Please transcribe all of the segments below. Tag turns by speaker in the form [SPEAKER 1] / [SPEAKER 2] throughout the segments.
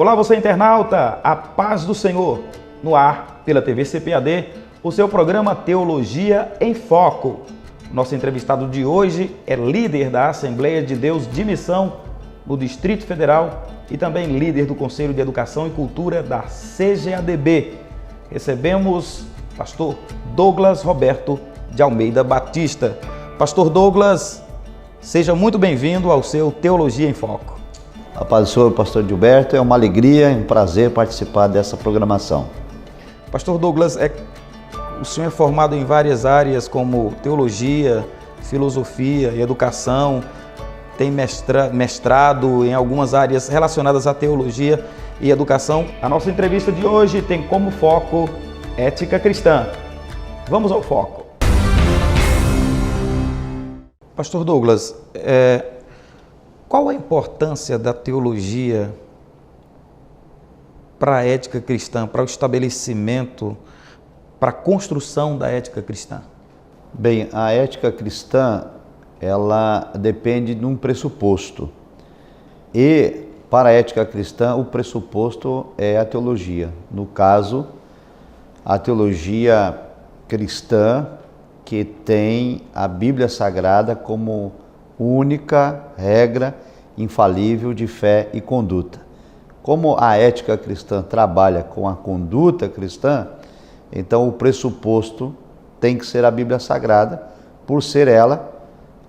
[SPEAKER 1] Olá, você internauta, a paz do Senhor, no ar, pela TV CPAD, o seu programa Teologia em Foco. Nosso entrevistado de hoje é líder da Assembleia de Deus de Missão no Distrito Federal e também líder do Conselho de Educação e Cultura da CGADB. Recebemos pastor Douglas Roberto de Almeida Batista. Pastor Douglas, seja muito bem-vindo ao seu Teologia em Foco.
[SPEAKER 2] A paz do Senhor, pastor Gilberto, é uma alegria e um prazer participar dessa programação.
[SPEAKER 1] Pastor Douglas, o senhor é formado em várias áreas como teologia, filosofia e educação, tem mestrado em algumas áreas relacionadas à teologia e educação. A nossa entrevista de hoje tem como foco ética cristã. Vamos ao foco. Pastor Douglas, qual a importância da teologia para a ética cristã, para o estabelecimento, para a construção da ética cristã?
[SPEAKER 2] Bem, a ética cristã, ela depende de um pressuposto. E para a ética cristã, o pressuposto é a teologia. No caso, a teologia cristã que tem a Bíblia Sagrada como única regra infalível de fé e conduta. Como a ética cristã trabalha com a conduta cristã, então o pressuposto tem que ser a Bíblia Sagrada, por ser ela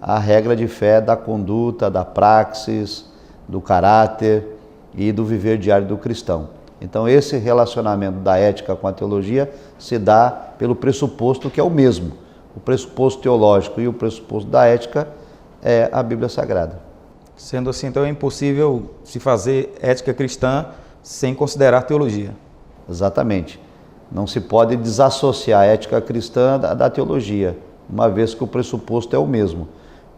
[SPEAKER 2] a regra de fé da conduta, da praxis, do caráter e do viver diário do cristão. Então esse relacionamento da ética com a teologia se dá pelo pressuposto que é o mesmo. O pressuposto teológico e o pressuposto da ética é a Bíblia Sagrada.
[SPEAKER 1] Sendo assim, então é impossível se fazer ética cristã sem considerar teologia.
[SPEAKER 2] Exatamente. Não se pode desassociar a ética cristã da teologia, uma vez que o pressuposto é o mesmo.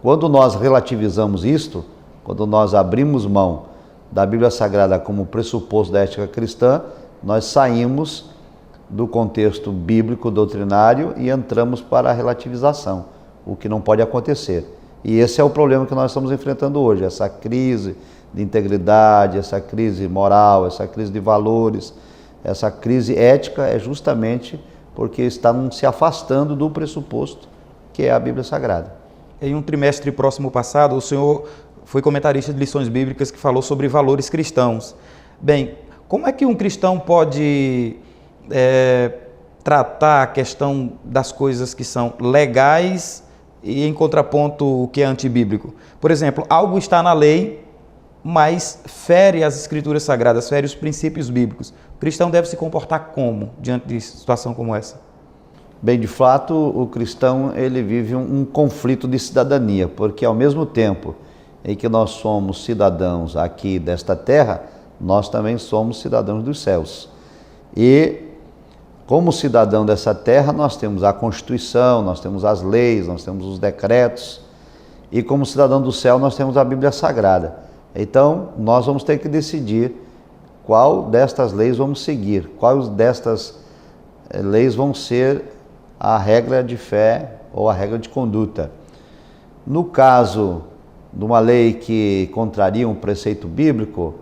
[SPEAKER 2] Quando nós relativizamos isto, quando nós abrimos mão da Bíblia Sagrada como pressuposto da ética cristã, nós saímos do contexto bíblico doutrinário e entramos para a relativização, o que não pode acontecer. E esse é o problema que nós estamos enfrentando hoje, essa crise de integridade, essa crise moral, essa crise de valores, essa crise ética é justamente porque estamos se afastando do pressuposto que é a Bíblia Sagrada.
[SPEAKER 1] Em um trimestre próximo passado, o senhor foi comentarista de lições bíblicas que falou sobre valores cristãos. Bem, como é que um cristão pode tratar a questão das coisas que são legais e em contraponto o que é antibíblico? Por exemplo, algo está na lei, mas fere as escrituras sagradas, fere os princípios bíblicos. O cristão deve se comportar como diante de situação como essa?
[SPEAKER 2] Bem, de fato, o cristão ele vive um conflito de cidadania, porque ao mesmo tempo em que nós somos cidadãos aqui desta terra, nós também somos cidadãos dos céus. E como cidadão dessa terra, nós temos a Constituição, nós temos as leis, nós temos os decretos, e como cidadão do céu, nós temos a Bíblia Sagrada. Então, nós vamos ter que decidir qual destas leis vamos seguir, quais destas leis vão ser a regra de fé ou a regra de conduta. No caso de uma lei que contraria um preceito bíblico,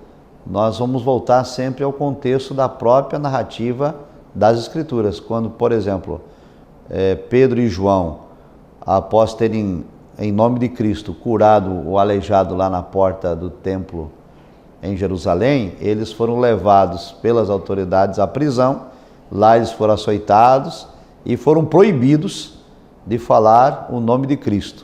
[SPEAKER 2] nós vamos voltar sempre ao contexto da própria narrativa das Escrituras. Quando, por exemplo, Pedro e João, após terem, em nome de Cristo, curado o aleijado lá na porta do templo em Jerusalém, eles foram levados pelas autoridades à prisão, lá eles foram açoitados e foram proibidos de falar o nome de Cristo.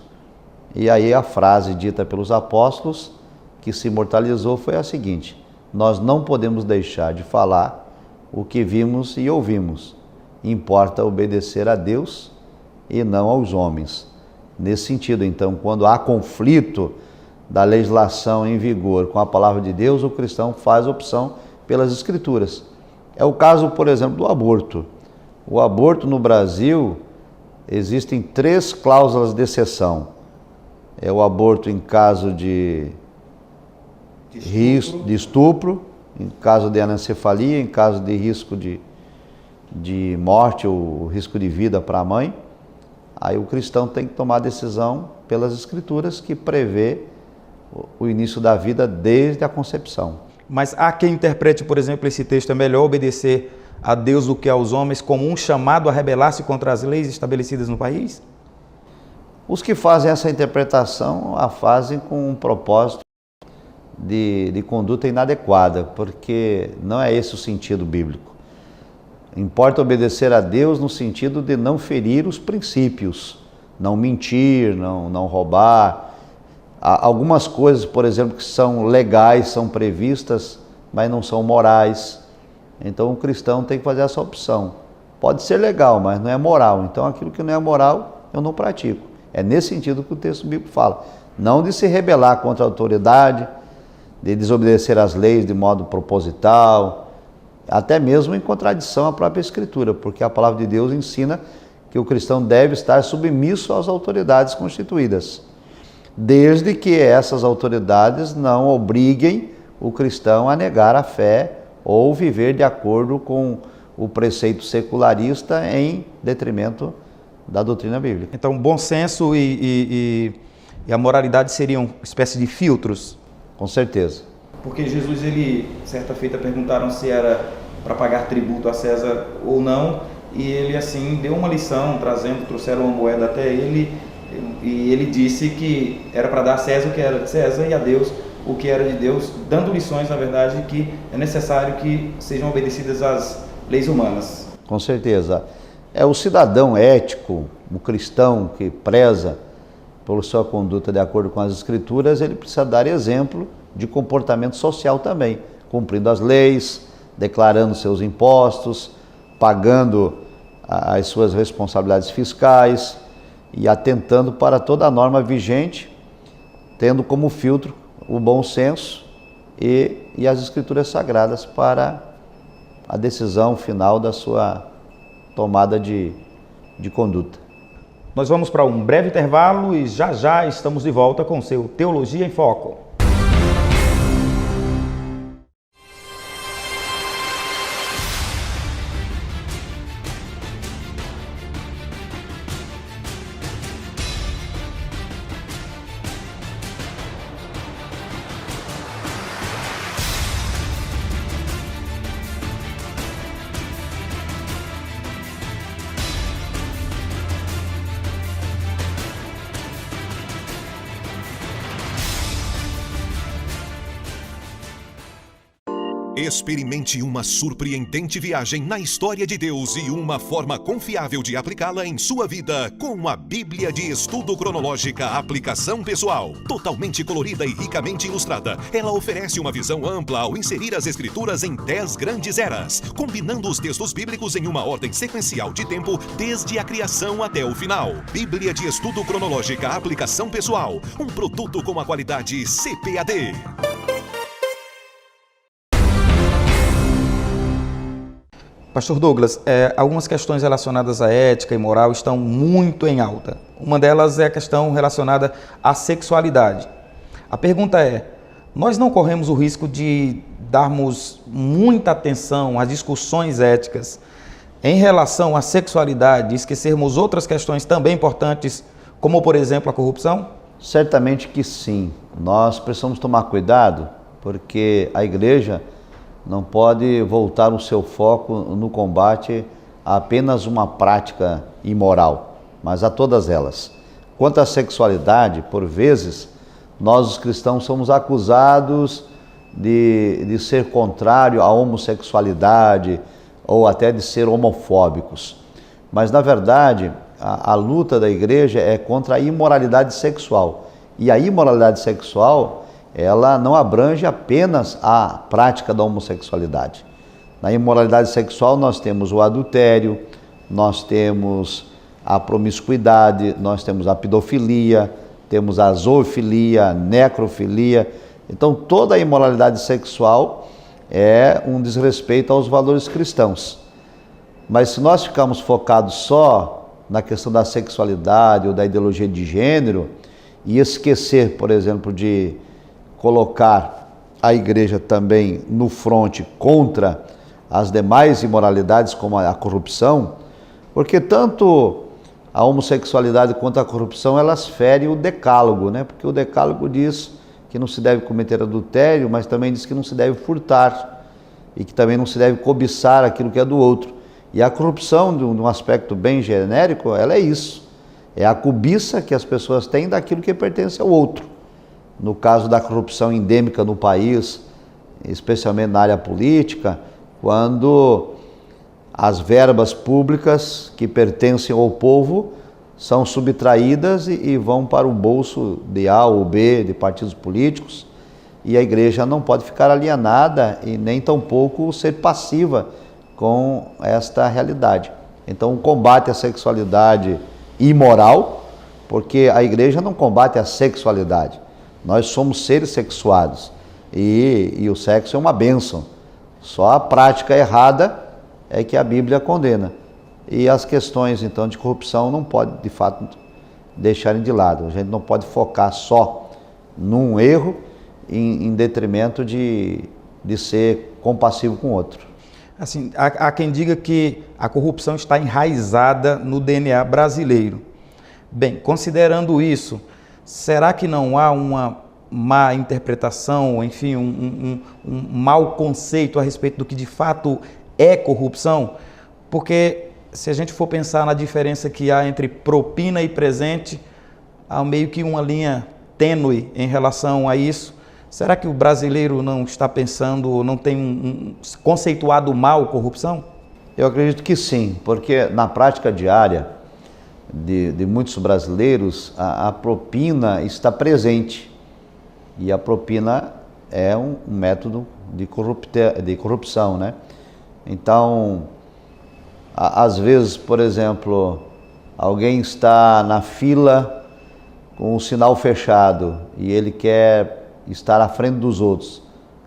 [SPEAKER 2] E aí a frase dita pelos apóstolos, que se imortalizou, foi a seguinte: nós não podemos deixar de falar o que vimos e ouvimos. Importa obedecer a Deus e não aos homens. Nesse sentido, então, quando há conflito da legislação em vigor com a palavra de Deus, o cristão faz opção pelas Escrituras. É o caso, por exemplo, do aborto. O aborto no Brasil, existem 3 cláusulas de exceção. É o aborto em caso de risco de estupro, em caso de anencefalia, em caso de risco de morte ou risco de vida para a mãe. Aí o cristão tem que tomar a decisão pelas Escrituras que prevê o início da vida desde a concepção.
[SPEAKER 1] Mas há quem interprete, por exemplo, esse texto: é melhor obedecer a Deus do que aos homens, como um chamado a rebelar-se contra as leis estabelecidas no país?
[SPEAKER 2] Os que fazem essa interpretação a fazem com um propósito de conduta inadequada, porque não é esse o sentido bíblico. Importa obedecer a Deus no sentido de não ferir os princípios, não mentir, não roubar. Há algumas coisas, por exemplo, que são legais, são previstas, mas não são morais. Então o cristão tem que fazer essa opção. Pode ser legal, mas não é moral. Então aquilo que não é moral, eu não pratico. É nesse sentido que o texto bíblico fala. Não de se rebelar contra a autoridade, de desobedecer às leis de modo proposital, até mesmo em contradição à própria Escritura, porque a palavra de Deus ensina que o cristão deve estar submisso às autoridades constituídas, desde que essas autoridades não obriguem o cristão a negar a fé ou viver de acordo com o preceito secularista em detrimento da doutrina bíblica.
[SPEAKER 1] Então, bom senso e a moralidade seriam uma espécie de filtros?
[SPEAKER 2] Com certeza.
[SPEAKER 1] Porque Jesus, certa feita, perguntaram se era para pagar tributo a César ou não, e ele assim deu uma lição, trouxeram uma moeda até ele, e ele disse que era para dar a César o que era de César e a Deus o que era de Deus, dando lições, na verdade, que é necessário que sejam obedecidas as leis humanas.
[SPEAKER 2] Com certeza. É o cidadão ético, o cristão que preza por sua conduta de acordo com as Escrituras, ele precisa dar exemplo de comportamento social também, cumprindo as leis, declarando seus impostos, pagando as suas responsabilidades fiscais e atentando para toda a norma vigente, tendo como filtro o bom senso e as Escrituras Sagradas para a decisão final da sua tomada de conduta.
[SPEAKER 1] Nós vamos para um breve intervalo e já estamos de volta com o seu Teologia em Foco.
[SPEAKER 3] Experimente uma surpreendente viagem na história de Deus e uma forma confiável de aplicá-la em sua vida com a Bíblia de Estudo Cronológica Aplicação Pessoal. Totalmente colorida e ricamente ilustrada, ela oferece uma visão ampla ao inserir as Escrituras em 10 grandes eras, combinando os textos bíblicos em uma ordem sequencial de tempo desde a criação até o final. Bíblia de Estudo Cronológica Aplicação Pessoal, um produto com a qualidade CPAD.
[SPEAKER 1] Pastor Douglas, algumas questões relacionadas à ética e moral estão muito em alta. Uma delas é a questão relacionada à sexualidade. A pergunta é: nós não corremos o risco de darmos muita atenção às discussões éticas em relação à sexualidade e esquecermos outras questões também importantes, como, por exemplo, a corrupção?
[SPEAKER 2] Certamente que sim. Nós precisamos tomar cuidado, porque a igreja não pode voltar o seu foco no combate a apenas uma prática imoral, mas a todas elas. Quanto à sexualidade, por vezes, nós os cristãos somos acusados de ser contrário à homossexualidade ou até de ser homofóbicos. Mas, na verdade, a luta da igreja é contra a imoralidade sexual. E a imoralidade sexual, ela não abrange apenas a prática da homossexualidade. Na imoralidade sexual nós temos o adultério, nós temos a promiscuidade, nós temos a pedofilia, temos a zoofilia, a necrofilia. Então toda a imoralidade sexual é um desrespeito aos valores cristãos. Mas se nós ficarmos focados só na questão da sexualidade ou da ideologia de gênero e esquecer, por exemplo, de colocar a igreja também no fronte contra as demais imoralidades, como a corrupção, porque tanto a homossexualidade quanto a corrupção, elas ferem o decálogo, né? Porque o decálogo diz que não se deve cometer adultério, mas também diz que não se deve furtar e que também não se deve cobiçar aquilo que é do outro. E a corrupção, de um aspecto bem genérico, ela é isso. É a cobiça que as pessoas têm daquilo que pertence ao outro. No caso da corrupção endêmica no país, especialmente na área política, quando as verbas públicas que pertencem ao povo são subtraídas e vão para o bolso de A ou B, de partidos políticos, e a igreja não pode ficar alienada e nem tampouco ser passiva com esta realidade. Então, o combate à sexualidade imoral, porque a igreja não combate a sexualidade. Nós somos seres sexuados e o sexo é uma bênção. Só a prática errada é que a Bíblia condena. E as questões, então, de corrupção não pode, de fato, deixarem de lado. A gente não pode focar só num erro em detrimento de ser compassivo com o outro.
[SPEAKER 1] Assim, há quem diga que a corrupção está enraizada no DNA brasileiro. Bem, considerando isso, será que não há uma má interpretação, enfim, um mau conceito a respeito do que de fato é corrupção? Porque se a gente for pensar na diferença que há entre propina e presente, há meio que uma linha tênue em relação a isso. Será que o brasileiro não está pensando, não tem conceituado mal corrupção?
[SPEAKER 2] Eu acredito que sim, porque na prática diária de muitos brasileiros, a propina está presente. E a propina é um método de corrupção, né? Então, às vezes, por exemplo, alguém está na fila com o sinal fechado e ele quer estar à frente dos outros.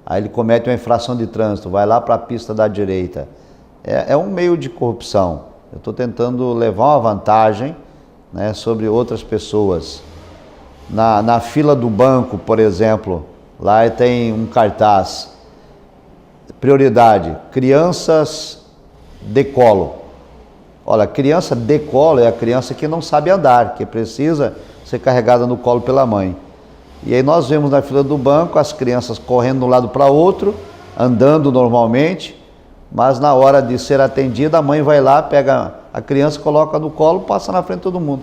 [SPEAKER 2] Aí ele comete uma infração de trânsito, vai lá para a pista da direita. É um meio de corrupção. Eu estou tentando levar uma vantagem, né, sobre outras pessoas. Na fila do banco, por exemplo, lá tem um cartaz. Prioridade, crianças de colo. Olha, criança de colo é a criança que não sabe andar, que precisa ser carregada no colo pela mãe. E aí nós vemos na fila do banco as crianças correndo de um lado para outro, andando normalmente, mas na hora de ser atendida, a mãe vai lá, pega a criança, coloca no colo, passa na frente de todo mundo.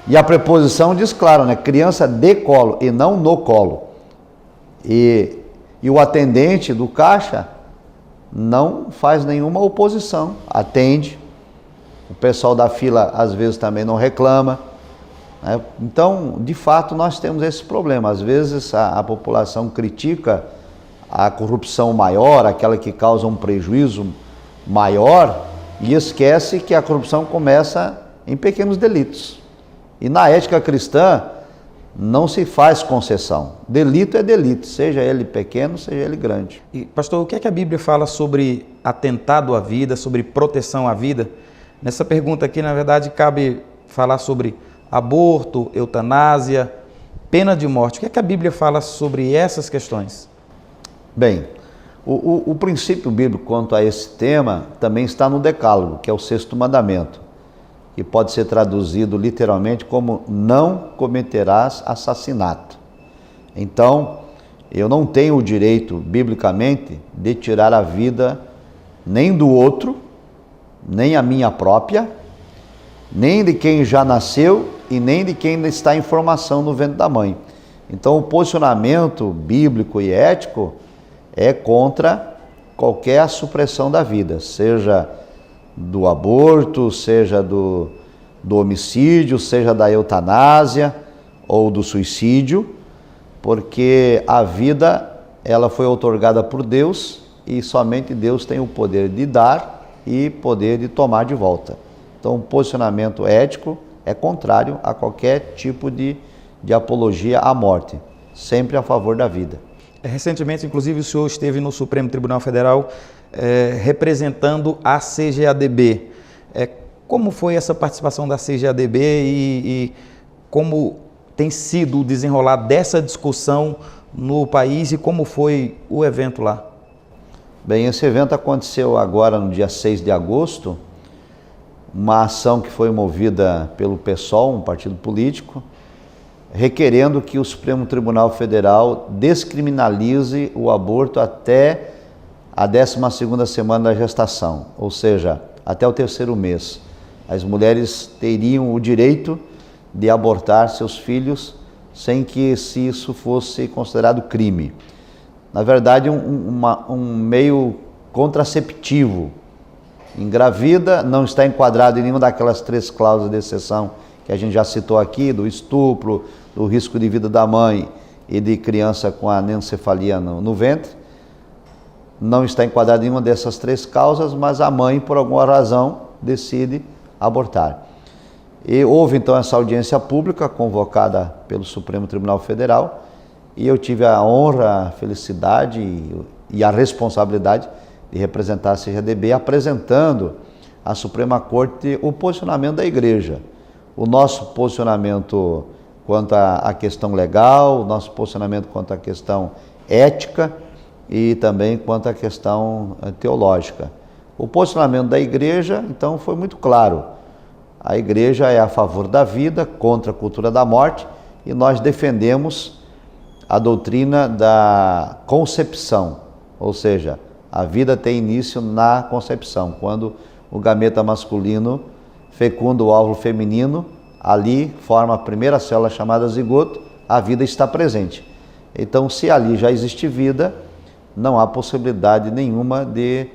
[SPEAKER 2] E a preposição diz claro, né? Criança de colo e não no colo. E o atendente do caixa não faz nenhuma oposição, atende. O pessoal da fila às vezes também não reclama. Então, de fato, nós temos esse problema. Às vezes a população critica a corrupção maior, aquela que causa um prejuízo maior, e esquece que a corrupção começa em pequenos delitos. E na ética cristã não se faz concessão. Delito é delito, seja ele pequeno, seja ele grande.
[SPEAKER 1] E, pastor, o que é que a Bíblia fala sobre atentado à vida, sobre proteção à vida? Nessa pergunta aqui, na verdade, cabe falar sobre aborto, eutanásia, pena de morte. O que é que a Bíblia fala sobre essas questões?
[SPEAKER 2] Bem, o princípio bíblico quanto a esse tema também está no Decálogo, que é o 6º mandamento, que pode ser traduzido literalmente como não cometerás assassinato. Então, eu não tenho o direito, biblicamente, de tirar a vida nem do outro, nem a minha própria, nem de quem já nasceu e nem de quem ainda está em formação no ventre da mãe. Então, o posicionamento bíblico e ético é contra qualquer supressão da vida, seja do aborto, seja do homicídio, seja da eutanásia ou do suicídio, porque a vida ela foi outorgada por Deus e somente Deus tem o poder de dar e poder de tomar de volta. Então, o posicionamento ético é contrário a qualquer tipo de apologia à morte, sempre a favor da vida.
[SPEAKER 1] Recentemente, inclusive, o senhor esteve no Supremo Tribunal Federal representando a CGADB. Como foi essa participação da CGADB e como tem sido o desenrolar dessa discussão no país e como foi o evento lá?
[SPEAKER 2] Bem, esse evento aconteceu agora no dia 6 de agosto, uma ação que foi movida pelo PSOL, um partido político, requerendo que o Supremo Tribunal Federal descriminalize o aborto até a 12ª semana da gestação, ou seja, até o 3º mês. As mulheres teriam o direito de abortar seus filhos sem que isso fosse considerado crime. Na verdade, um meio contraceptivo. Engravida, não está enquadrado em nenhuma daquelas 3 cláusulas de exceção que a gente já citou aqui, do estupro, do risco de vida da mãe e de criança com anencefalia no ventre. Não está enquadrado em nenhuma dessas 3 causas, mas a mãe, por alguma razão, decide abortar. E houve então essa audiência pública convocada pelo Supremo Tribunal Federal e eu tive a honra, a felicidade e a responsabilidade de representar a CGADB apresentando à Suprema Corte o posicionamento da Igreja. O nosso posicionamento quanto à questão legal, o nosso posicionamento quanto à questão ética e também quanto à questão teológica. O posicionamento da Igreja, então, foi muito claro. A Igreja é a favor da vida, contra a cultura da morte, e nós defendemos a doutrina da concepção, ou seja, a vida tem início na concepção. Quando o gameta masculino fecunda o óvulo feminino, ali forma a primeira célula chamada zigoto, a vida está presente. Então, se ali já existe vida, não há possibilidade nenhuma de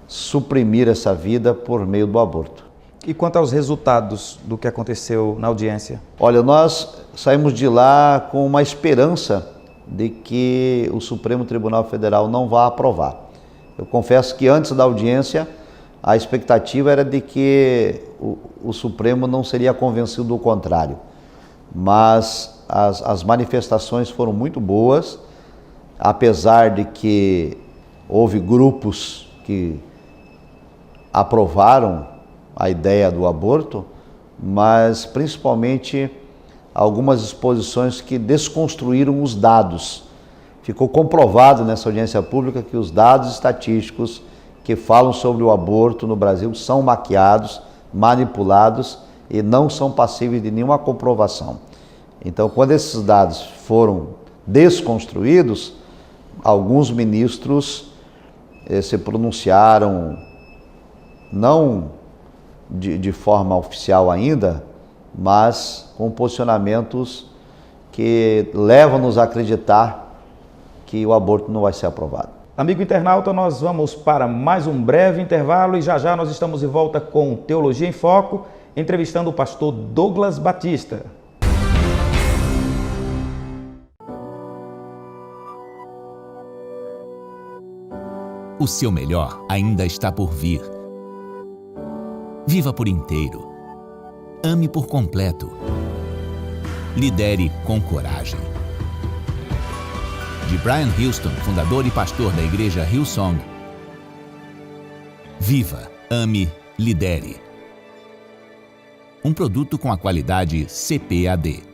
[SPEAKER 2] suprimir essa vida por meio do aborto.
[SPEAKER 1] E quanto aos resultados do que aconteceu na audiência?
[SPEAKER 2] Olha, nós saímos de lá com uma esperança de que o Supremo Tribunal Federal não vá aprovar. Eu confesso que antes da audiência, a expectativa era de que o Supremo não seria convencido do contrário. Mas as manifestações foram muito boas, apesar de que houve grupos que aprovaram a ideia do aborto, mas principalmente algumas exposições que desconstruíram os dados. Ficou comprovado nessa audiência pública que os dados estatísticos que falam sobre o aborto no Brasil são maquiados, manipulados e não são passíveis de nenhuma comprovação. Então, quando esses dados foram desconstruídos, alguns ministros se pronunciaram, não de forma oficial ainda, mas com posicionamentos que levam-nos a acreditar que o aborto não vai ser aprovado.
[SPEAKER 1] Amigo internauta, nós vamos para mais um breve intervalo e já já nós estamos de volta com Teologia em Foco, entrevistando o pastor Douglas Batista.
[SPEAKER 4] O seu melhor ainda está por vir. Viva por inteiro. Ame por completo. Lidere com coragem. De Brian Houston, fundador e pastor da igreja Hillsong. Viva, ame, lidere. Um produto com a qualidade CPAD.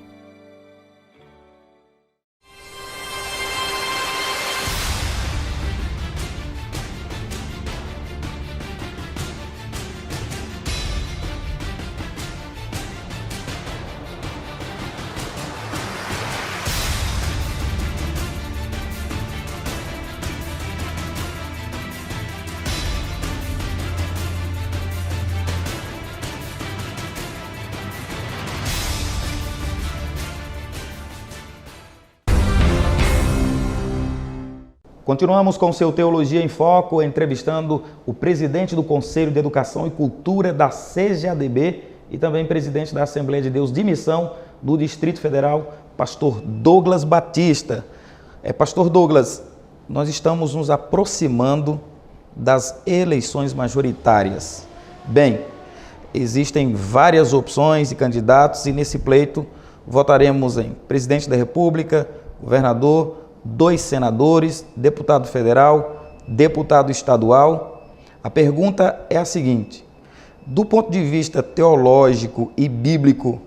[SPEAKER 1] Continuamos com seu Teologia em Foco, entrevistando o presidente do Conselho de Educação e Cultura da CGADB e também presidente da Assembleia de Deus de Missão do Distrito Federal, pastor Douglas Batista. Pastor Douglas, nós estamos nos aproximando das eleições majoritárias. Bem, existem várias opções e candidatos e nesse pleito votaremos em presidente da República, governador, 2 senadores, deputado federal, deputado estadual. A pergunta é a seguinte: do ponto de vista teológico e bíblico,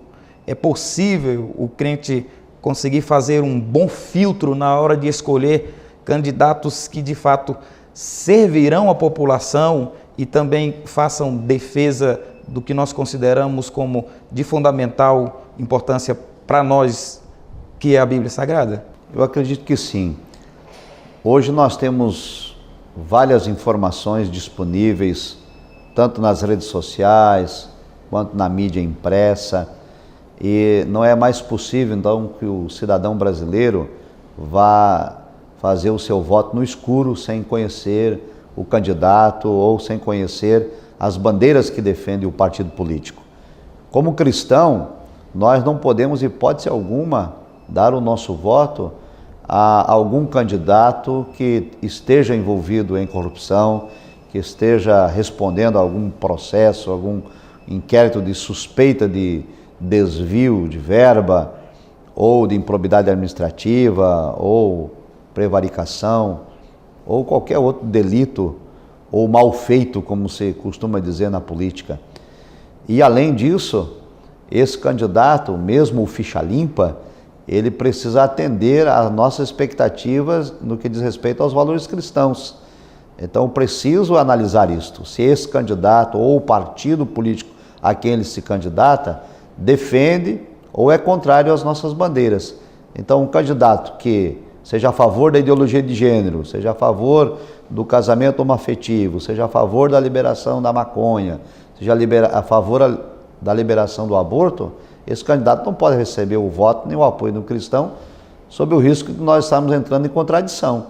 [SPEAKER 1] é possível o crente conseguir fazer um bom filtro na hora de escolher candidatos que de fato servirão à população e também façam defesa do que nós consideramos como de fundamental importância para nós que é a Bíblia Sagrada?
[SPEAKER 2] Eu acredito que sim. Hoje nós temos várias informações disponíveis, tanto nas redes sociais, quanto na mídia impressa, e não é mais possível, então, que o cidadão brasileiro vá fazer o seu voto no escuro, sem conhecer o candidato ou sem conhecer as bandeiras que defende o partido político. Como cristão, nós não podemos, hipótese alguma, dar o nosso voto a algum candidato que esteja envolvido em corrupção, que esteja respondendo a algum processo, algum inquérito de suspeita de desvio de verba, ou de improbidade administrativa, ou prevaricação, ou qualquer outro delito ou mal feito, como se costuma dizer na política. E além disso, esse candidato, mesmo o ficha limpa, ele precisa atender às nossas expectativas no que diz respeito aos valores cristãos. Então, preciso analisar isto. Se esse candidato ou o partido político a quem ele se candidata defende ou é contrário às nossas bandeiras. Então, um candidato que seja a favor da ideologia de gênero, seja a favor do casamento homoafetivo, seja a favor da liberação da maconha, seja a favor da liberação do aborto, esse candidato não pode receber o voto nem o apoio do cristão, sob o risco de nós estarmos entrando em contradição,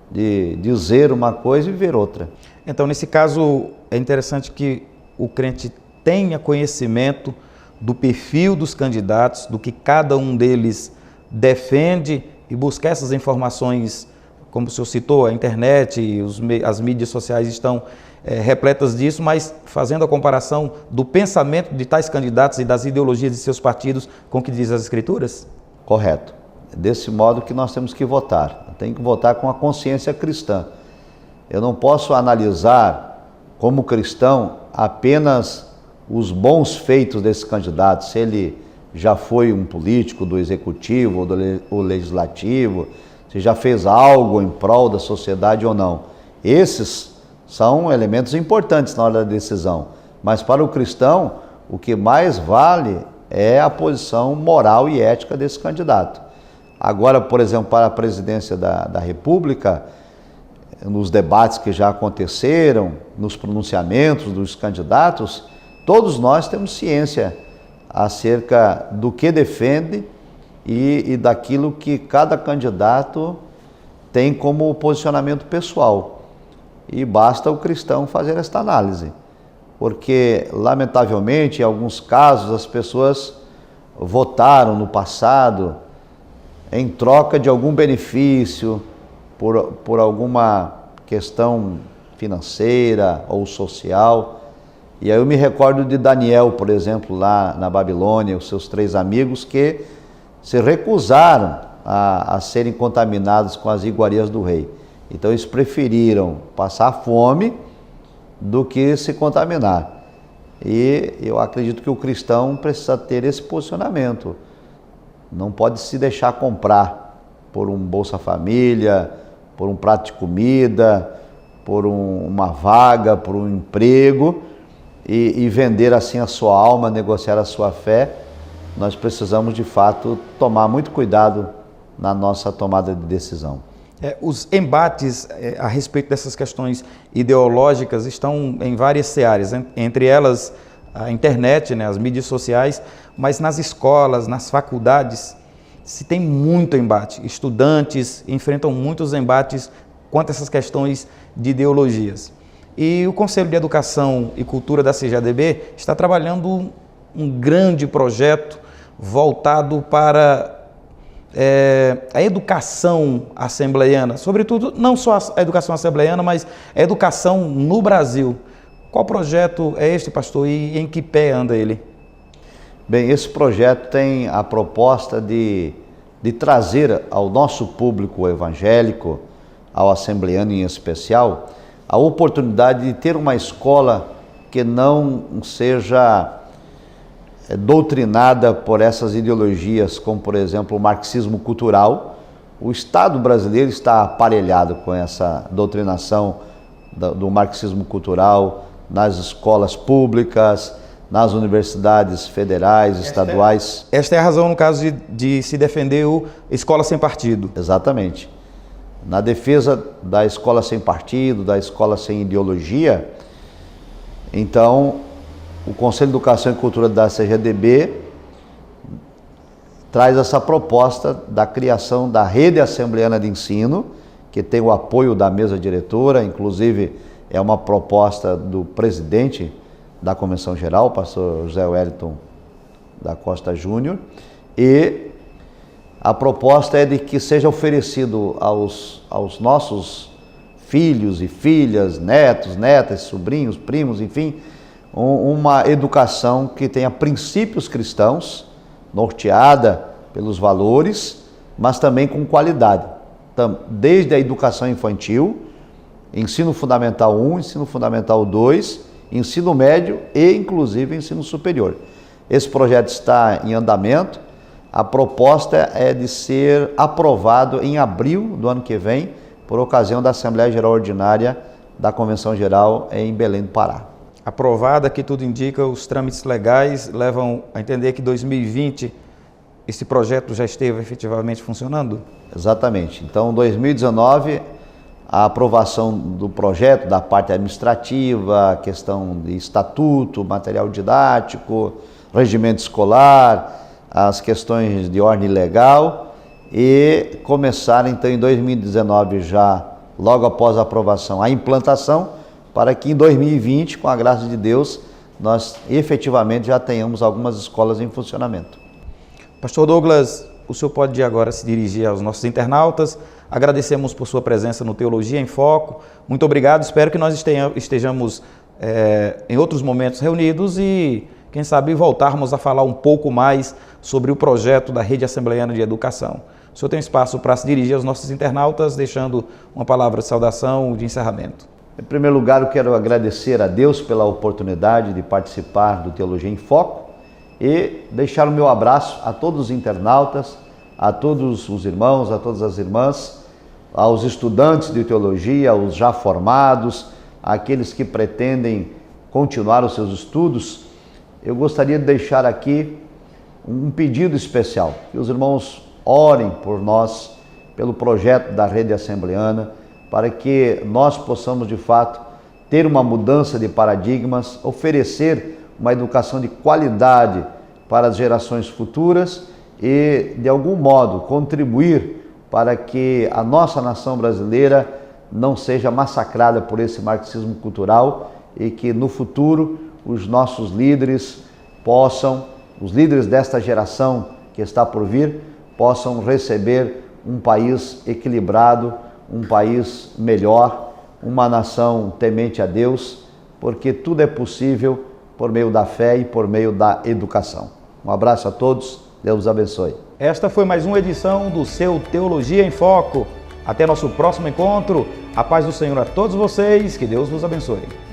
[SPEAKER 2] de dizer uma coisa e viver outra.
[SPEAKER 1] Então, nesse caso, é interessante que o crente tenha conhecimento do perfil dos candidatos, do que cada um deles defende, e buscar essas informações, como o senhor citou, a internet e as mídias sociais estão repletas disso, mas fazendo a comparação do pensamento de tais candidatos e das ideologias de seus partidos com o que diz as Escrituras?
[SPEAKER 2] Correto. É desse modo que nós temos que votar. Tem que votar com a consciência cristã. Eu não posso analisar, como cristão, apenas os bons feitos desse candidato, se ele já foi um político do executivo ou do legislativo, se já fez algo em prol da sociedade ou não. Esses são elementos importantes na hora da decisão, mas para o cristão, o que mais vale é a posição moral e ética desse candidato. Agora, por exemplo, para a presidência da República, nos debates que já aconteceram, nos pronunciamentos dos candidatos, todos nós temos ciência acerca do que defende e daquilo que cada candidato tem como posicionamento pessoal. E basta o cristão fazer esta análise, porque, lamentavelmente, em alguns casos, as pessoas votaram no passado em troca de algum benefício, por alguma questão financeira ou social. E aí eu me recordo de Daniel, por exemplo, lá na Babilônia, os seus 3 amigos que se recusaram a serem contaminados com as iguarias do rei. Então eles preferiram passar fome do que se contaminar. E eu acredito que o cristão precisa ter esse posicionamento. Não pode se deixar comprar por um Bolsa Família, por um prato de comida, por uma vaga, por um emprego, e vender assim a sua alma, negociar a sua fé. Nós precisamos, de fato, tomar muito cuidado na nossa tomada de decisão.
[SPEAKER 1] Os embates a respeito dessas questões ideológicas estão em várias searas, entre elas a internet, né, as mídias sociais, mas nas escolas, nas faculdades, se tem muito embate. Estudantes enfrentam muitos embates quanto a essas questões de ideologias. E o Conselho de Educação e Cultura da CGADB está trabalhando um grande projeto voltado para a educação assembleiana, sobretudo não só a educação assembleiana, mas a educação no Brasil. Qual projeto é este, pastor, e em que pé anda ele?
[SPEAKER 2] Bem, esse projeto tem a proposta de trazer ao nosso público evangélico, ao assembleiano em especial, a oportunidade de ter uma escola que não seja doutrinada por essas ideologias, como, por exemplo, o marxismo cultural. O Estado brasileiro está aparelhado com essa doutrinação do marxismo cultural nas escolas públicas, nas universidades federais, estaduais.
[SPEAKER 1] Esta é a razão, no caso, de se defender o escola sem partido.
[SPEAKER 2] Exatamente. Na defesa da escola sem partido, da escola sem ideologia, então, o Conselho de Educação e Cultura da CGDB traz essa proposta da criação da Rede Assembleiana de Ensino, que tem o apoio da mesa diretora, inclusive é uma proposta do presidente da Convenção Geral, o pastor José Wellington da Costa Júnior, e a proposta é de que seja oferecido aos nossos filhos e filhas, netos, netas, sobrinhos, primos, enfim, uma educação que tenha princípios cristãos, norteada pelos valores, mas também com qualidade. Desde a educação infantil, ensino fundamental 1, ensino fundamental 2, ensino médio e inclusive ensino superior. Esse projeto está em andamento. A proposta é de ser aprovado em abril do ano que vem, por ocasião da Assembleia Geral Ordinária da Convenção Geral em Belém do Pará.
[SPEAKER 1] Aprovada, que tudo indica, os trâmites legais levam a entender que 2020 esse projeto já esteve efetivamente funcionando?
[SPEAKER 2] Exatamente. Então, 2019, a aprovação do projeto, da parte administrativa, questão de estatuto, material didático, regimento escolar, as questões de ordem legal, e começar então em 2019 já, logo após a aprovação, a implantação, para que em 2020, com a graça de Deus, nós efetivamente já tenhamos algumas escolas em funcionamento.
[SPEAKER 1] Pastor Douglas, o senhor pode agora se dirigir aos nossos internautas. Agradecemos por sua presença no Teologia em Foco. Muito obrigado, espero que nós estejamos em outros momentos reunidos e, quem sabe, voltarmos a falar um pouco mais sobre o projeto da Rede Assembleiana de Educação. O senhor tem espaço para se dirigir aos nossos internautas, deixando uma palavra de saudação de encerramento.
[SPEAKER 2] Em primeiro lugar, eu quero agradecer a Deus pela oportunidade de participar do Teologia em Foco e deixar o meu abraço a todos os internautas, a todos os irmãos, a todas as irmãs, aos estudantes de teologia, aos já formados, àqueles que pretendem continuar os seus estudos. Eu gostaria de deixar aqui um pedido especial, que os irmãos orem por nós, pelo projeto da Rede Assembleiana, para que nós possamos de fato ter uma mudança de paradigmas, oferecer uma educação de qualidade para as gerações futuras e, de algum modo, contribuir para que a nossa nação brasileira não seja massacrada por esse marxismo cultural e que no futuro os nossos líderes os líderes desta geração que está por vir, possam receber um país equilibrado, um país melhor, uma nação temente a Deus, porque tudo é possível por meio da fé e por meio da educação. Um abraço a todos, Deus os abençoe.
[SPEAKER 1] Esta foi mais uma edição do seu Teologia em Foco. Até nosso próximo encontro. A paz do Senhor a todos vocês, que Deus vos abençoe.